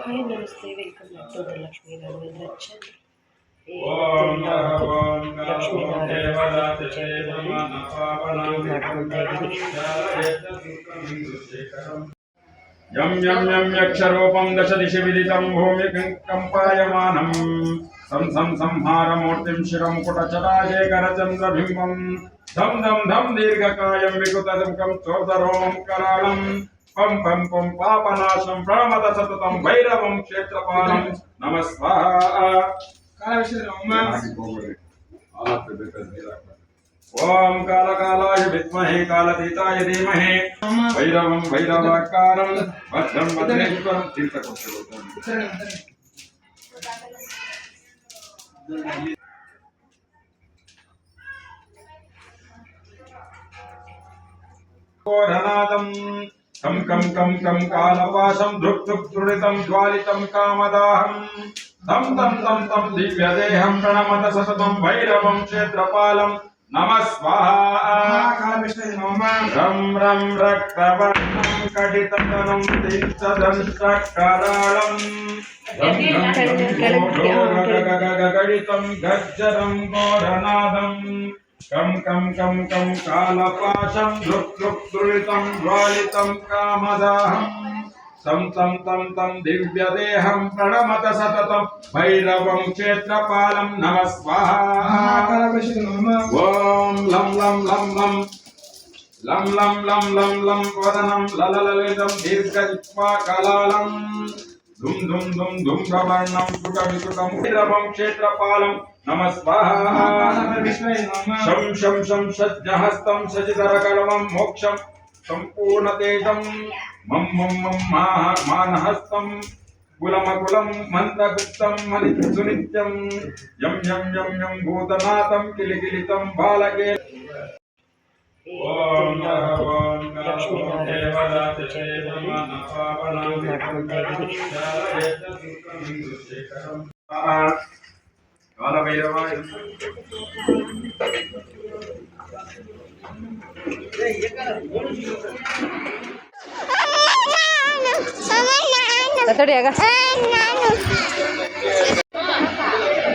Hi ನಮಸ್ತೆ, welcome back to the Lakshmi Raghavendra channel. Lakshminarayana ಪೂಜೆಯಲ್ಲಿ ಮಾಡ್ಕೊತಾ ಇದ್ದೀನಿ. यं यं यं यक्षरूपं दश दिशि विदितं भूमि कम्पायमानं सं सं संहारमूर्तिं शिरमुकुटचटाशेखरचन्द्रबिम्बं धं धं धं दीर्घकायं विकुतमुखं चोदरों कराळं पं पं पं पापनाशं प्रणमत सततं भैरवं क्षेत्रपालं नमः स्वाहा। ओम कालकालाय विद्महे कालतीताय धीमहि भैरवं भैरवाकारं भद्रं भद्रेश्वरं घोरनादं कं कं कं कं कालपाशं धुक् धुक् धृडितं ज्वालितं कामदाहं तं तं तं तं दिव्यदेहं प्रणमत सततं भैरवं क्षेत्रपालं नमः स्वाहा। रं रं रक्तवर्णं कटिततनुं तीर्थदंशकराळं गडितं गज्जरं घोरनादं कं कं कं कं कालपाशं धृक् धृक् धृडितं ज्वालितं कामदाहं तं तं तं तं दिव्यदेहं प्रणमत सततं भैरवं क्षेत्रपालं नमः स्वाहा। ओम लं लं लं लं लं लं लं लं लं वदनं ललललितं दीर्घजिह्वाकलालं धुं धुं धुं धूम्रवर्णं स्फुटविस्फुटं भैरवं क्षेत्रपालं नमः स्वाहा। शं शं शं सज्जहस्तं सजितरकलमं मोक्षं सम्पूर्णतेजं मम मम मम मानहस्तं कुलमकुलं मन्त्रगुप्तं मनित्सुनित्यं यं यं यं यं भूतनाथं किलिकिलितं बालके। ओम ಲಕ್ಷ್ಮೀನಾರಾಯಣ ಪೂಜೆಯಲ್ಲಿ ಮಾಡ್ಕೊತಾ ಇದ್ದೀನಿ. ಕಾಲಭೈರವಾಯ ಮಾತಾಡಿಯಾಗ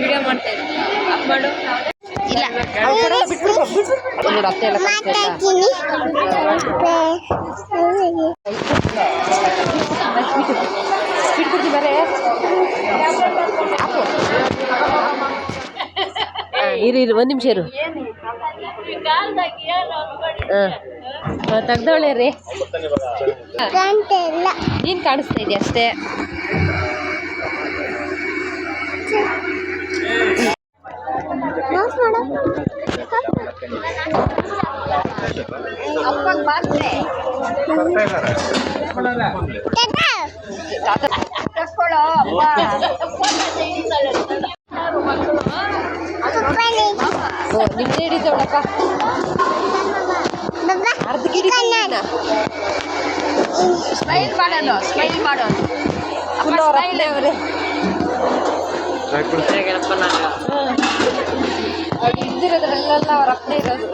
ವಿಡಿಯೋ ಮಾಡ್ತಾ ಇದ್ದೀನಿ. ಅಪ್ ಮಾಡು. ಇಲ್ಲ ಅತ್ತೆ ಎಲ್ಲ ಬಿಟ್ಬಿಡ್ತಿ ಬರೇ ಇರು ಇರು ಒಂದು ನಿಮಿಷ ಇರು. ತೆಗ್ದವಳೆ ರೀ, ನೀನು ಕಾಣಿಸ್ತಾ ಇದೆಯಾ ಅಷ್ಟೇ. ನಿಮ್ದೆ ಹಿಡಿತವಳಕ್ಕ ಅರ್ಧ ಗಿಡ ಸ್ಮೈಲ್ ಮಾಡೋಣ, ಸ್ಮೈಲ್ ಮಾಡೋಣ. ಇದ್ದಿರೋದ್ರಲ್ಲೆಲ್ಲ ಅವ್ರ ಅಪ್ಪನೇ ಇರೋದು.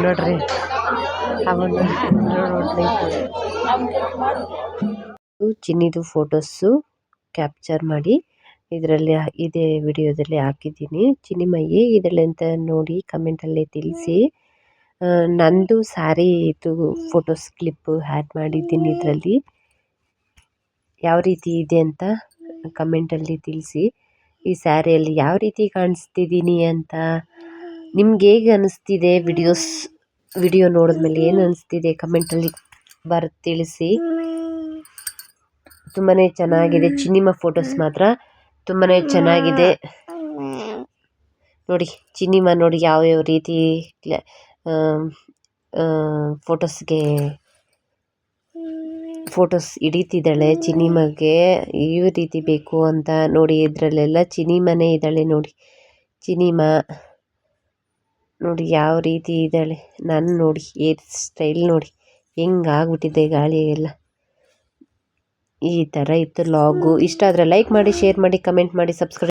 ನೋಡ್ರಿ ಚಿನ್ನಿದು ಫೋಟೋಸು ಕ್ಯಾಪ್ಚರ್ ಮಾಡಿ ಇದರಲ್ಲಿ ಇದೇ ವಿಡಿಯೋದಲ್ಲಿ ಹಾಕಿದ್ದೀನಿ. ಚಿನ್ನಿಮಯ್ಯಿ ಇದರಲ್ಲಿ ಅಂತ ನೋಡಿ ಕಮೆಂಟಲ್ಲಿ ತಿಳಿಸಿ. ನಂದು ಸ್ಯಾರಿ ಇದು ಫೋಟೋಸ್ ಕ್ಲಿಪ್ಪು ಆ್ಯಡ್ ಮಾಡಿದ್ದೀನಿ. ಇದರಲ್ಲಿ ಯಾವ ರೀತಿ ಇದೆ ಅಂತ ಕಮೆಂಟಲ್ಲಿ ತಿಳಿಸಿ. ಈ ಸ್ಯಾರಿಯಲ್ಲಿ ಯಾವ ರೀತಿ ಕಾಣಿಸ್ತಿದ್ದೀನಿ ಅಂತ ನಿಮ್ಗೆ ಹೇಗೆ ಅನ್ನಿಸ್ತಿದೆ, ವಿಡಿಯೋ ನೋಡಿದ್ಮೇಲೆ ಏನು ಅನ್ನಿಸ್ತಿದೆ ಕಮೆಂಟಲ್ಲಿ ತಿಳಿಸಿ. ತುಂಬಾ ಚೆನ್ನಾಗಿದೆ. ಚಿನ್ನಿಮ್ಮ ಫೋಟೋಸ್ ಮಾತ್ರ ತುಂಬಾ ಚೆನ್ನಾಗಿದೆ ನೋಡಿ. ಚಿನ್ನಿಮ್ಮ ನೋಡಿ ಯಾವ್ಯಾವ ರೀತಿ ಫೋಟೋಸ್ಗೆ ಫೋಟೋಸ್ ಹಿಡಿತಿದ್ದಾಳೆ ಚಿನಿಮಗೆ ಈ ರೀತಿ ಬೇಕು ಅಂತ ನೋಡಿ. ಇದರಲ್ಲೆಲ್ಲ ಚಿನಿಮನೆ ಇದ್ದಾಳೆ ನೋಡಿ. ಚಿನಿಮಾ ನೋಡಿ ಯಾವ ರೀತಿ ಇದ್ದಾಳೆ. ನಾನು ನೋಡಿ ಹೇರ್ ಸ್ಟೈಲ್ ನೋಡಿ ಹೆಂಗಾಗ್ಬಿಟ್ಟಿದೆ ಗಾಳಿಗೆಲ್ಲ. ಈ ಥರ ಇತ್ತು ಲಾಗು. ಇಷ್ಟ ಆದರೆ ಲೈಕ್ ಮಾಡಿ, ಶೇರ್ ಮಾಡಿ, ಕಮೆಂಟ್ ಮಾಡಿ, ಸಬ್ಸ್ಕ್ರೈಬ್